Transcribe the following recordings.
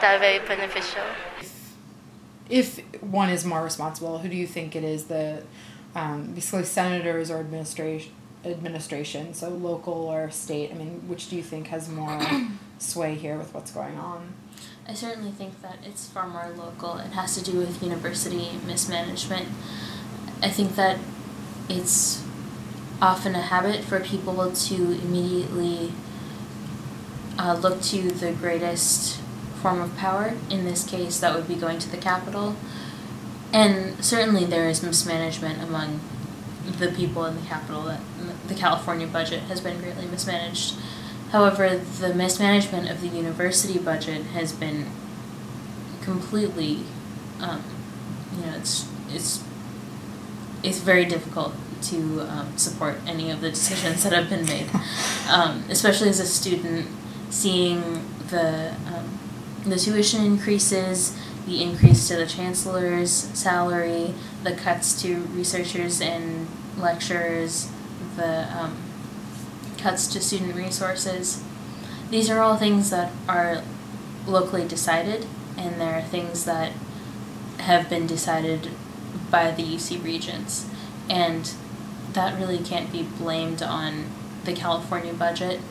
are very beneficial. If one is more responsible, who do you think it is? The basically senators or administration, so local or state? I mean, which do you think has more sway here with what's going on? I certainly think that it's far more local. It has to do with university mismanagement. I think that it's often a habit for people to immediately look to the greatest form of power. In this case, that would be going to the Capitol. And certainly there is mismanagement among the people in the Capitol. That the California budget has been greatly mismanaged. However, the mismanagement of the university budget has been completely, it's very difficult to support any of the decisions that have been made, especially as a student, seeing the tuition increases, the increase to the chancellor's salary, the cuts to researchers and lecturers, the cuts to student resources. These are all things that are locally decided, and they're things that have been decided by the UC Regents, and that really can't be blamed on the California budget,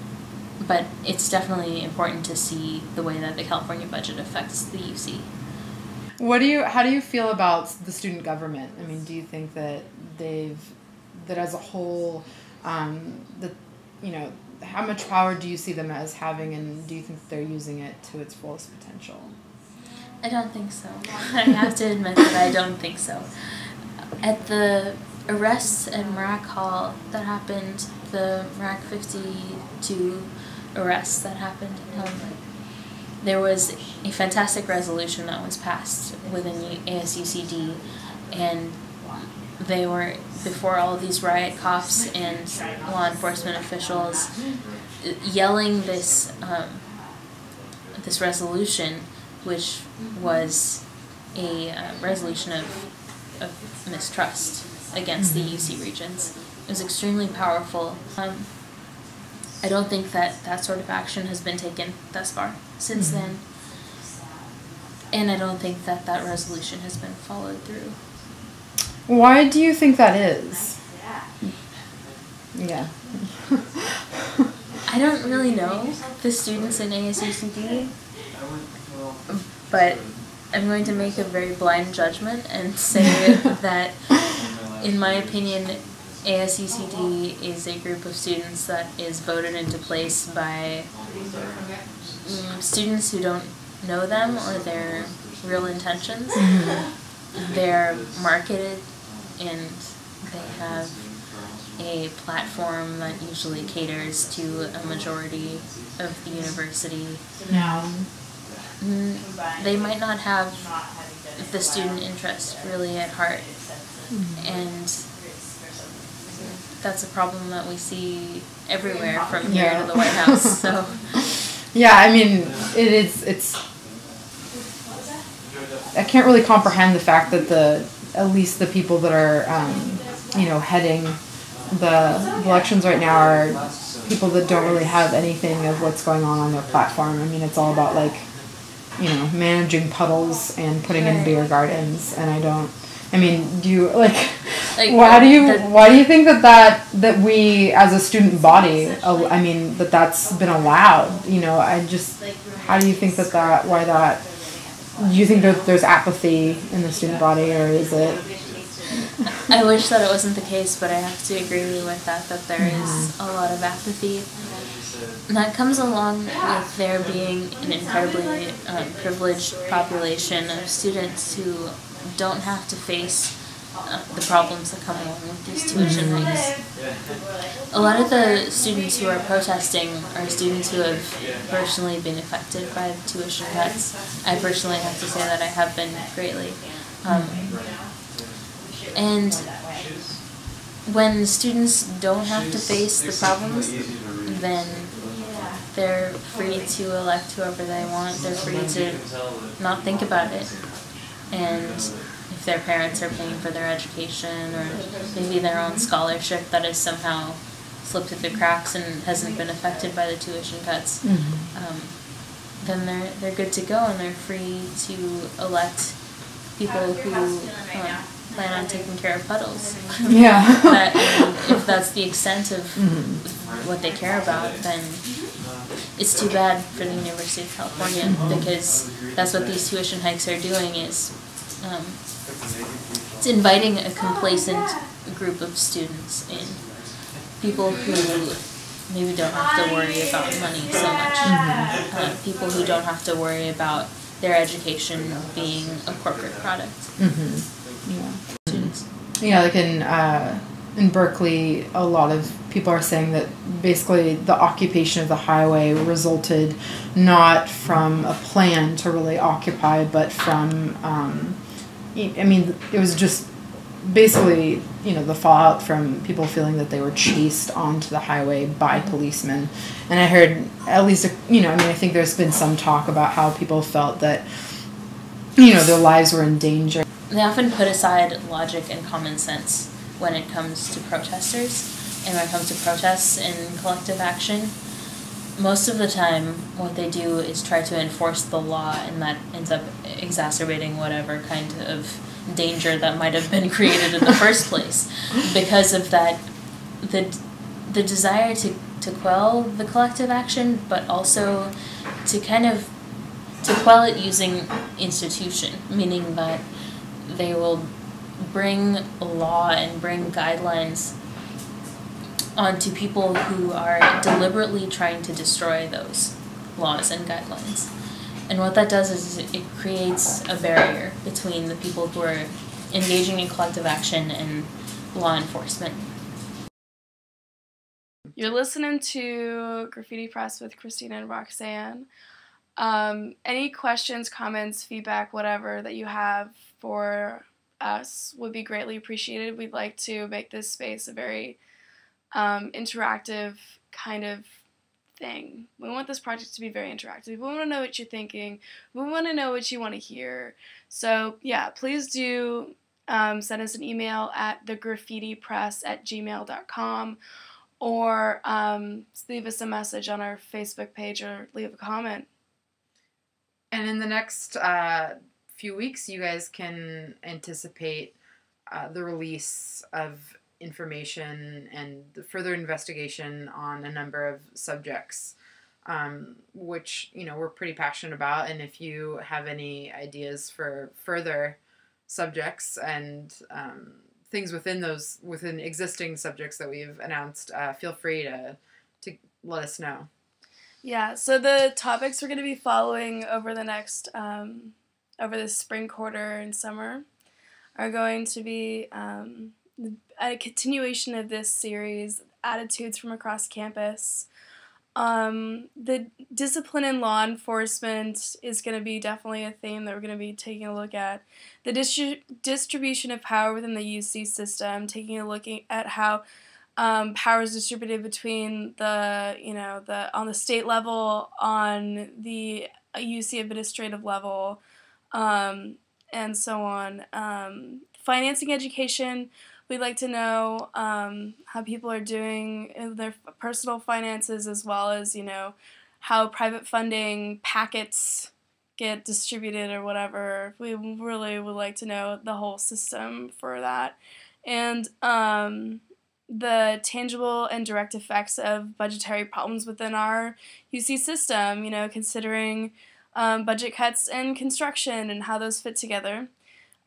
but it's definitely important to see the way that the California budget affects the UC. How do you feel about the student government? I mean, do you think that that as a whole, how much power do you see them as having, and do you think they're using it to its fullest potential? I don't think so. I have to admit that I don't think so. At the arrests at Merak Hall that happened, the Merak 52 arrests that happened, there was a fantastic resolution that was passed within the ASUCD, and they were, before all of these riot cops and law enforcement officials, yelling this this resolution, which was a resolution of mistrust against the UC Regents. It was extremely powerful. I don't think that sort of action has been taken thus far since then, and I don't think that resolution has been followed through. Why do you think that is? Yeah. I don't really know the students in ASUCD, but I'm going to make a very blind judgment and say that, in my opinion, ASUCD is a group of students that is voted into place by students who don't know them or their real intentions. They're marketed, and they have a platform that usually caters to a majority of the university. They might not have the student interest really at heart, and that's a problem that we see everywhere from here to the White House. So yeah, I mean, it's I can't really comprehend the fact that at least the people that are heading the elections right now are people that don't really have anything of what's going on their platform. I mean, it's all about managing puddles and putting in beer gardens, and do you why do you think that we as a student body, that's been allowed? How do you think do you think that there's apathy in the student body, or is it? I wish that it wasn't the case, but I have to agree with that there is a lot of apathy. And that comes along with there being an incredibly privileged population of students who don't have to face the problems that come along with these tuition hikes. A lot of the students who are protesting are students who have personally been affected by the tuition cuts. I personally have to say that I have been greatly. And when students don't have to face the problems, then they're free to elect whoever they want. They're free to not think about it. And if their parents are paying for their education, or maybe their own scholarship that has somehow slipped through the cracks and hasn't been affected by the tuition cuts, then they're good to go, and they're free to elect people who plan on taking care of puddles. Yeah. If that's the extent of what they care about, then it's too bad for the University of California, because that's what these tuition hikes are doing, is it's inviting a complacent group of students in, people who maybe don't have to worry about money so much, people who don't have to worry about their education being a corporate product. Yeah, like in Berkeley, a lot of people are saying that basically the occupation of the highway resulted not from a plan to really occupy, but from, it was just basically, the fallout from people feeling that they were chased onto the highway by policemen. And I heard at least, I think there's been some talk about how people felt that, their lives were in danger. They often put aside logic and common sense when it comes to protesters, and when it comes to protests and collective action. Most of the time, what they do is try to enforce the law, and that ends up exacerbating whatever kind of danger that might have been created in the first place. Because of that, the desire to quell the collective action, but also to quell it using institution, meaning that they will bring law and bring guidelines onto people who are deliberately trying to destroy those laws and guidelines. And what that does is it creates a barrier between the people who are engaging in collective action and law enforcement. You're listening to Graffiti Press with Christina and Roxanne. Any questions, comments, feedback, whatever that you have for us would be greatly appreciated. We'd like to make this space a very interactive kind of thing. We want this project to be very interactive. We want to know what you're thinking. We want to know what you want to hear. So yeah, please do send us an email at thegraffitipress@gmail.com, or leave us a message on our Facebook page, or leave a comment. And in the next few weeks, you guys can anticipate the release of information and the further investigation on a number of subjects, which, we're pretty passionate about. And if you have any ideas for further subjects and things within existing subjects that we've announced, feel free to let us know. Yeah, so the topics we're going to be following over the next, over this spring quarter and summer are going to be a continuation of this series, Attitudes from Across Campus. The discipline in law enforcement is going to be definitely a theme that we're going to be taking a look at. The distribution of power within the UC system, taking a look at how power is distributed between on the state level, on the UC administrative level, and so on. Financing education, we'd like to know how people are doing in their personal finances, as well as, how private funding packets get distributed or whatever. We really would like to know the whole system for that. And the tangible and direct effects of budgetary problems within our UC system, considering budget cuts and construction and how those fit together.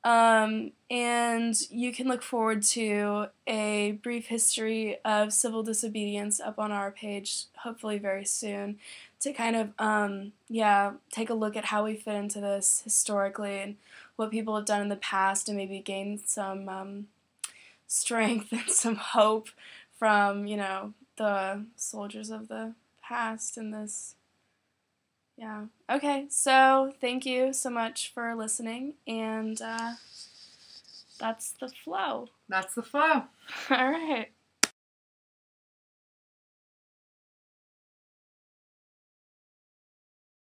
And you can look forward to a brief history of civil disobedience up on our page, hopefully very soon, to kind of, take a look at how we fit into this historically and what people have done in the past, and maybe gain some strength and some hope from, the soldiers of the past in this. Yeah. Okay, so thank you so much for listening, and that's the flow. That's the flow. All right.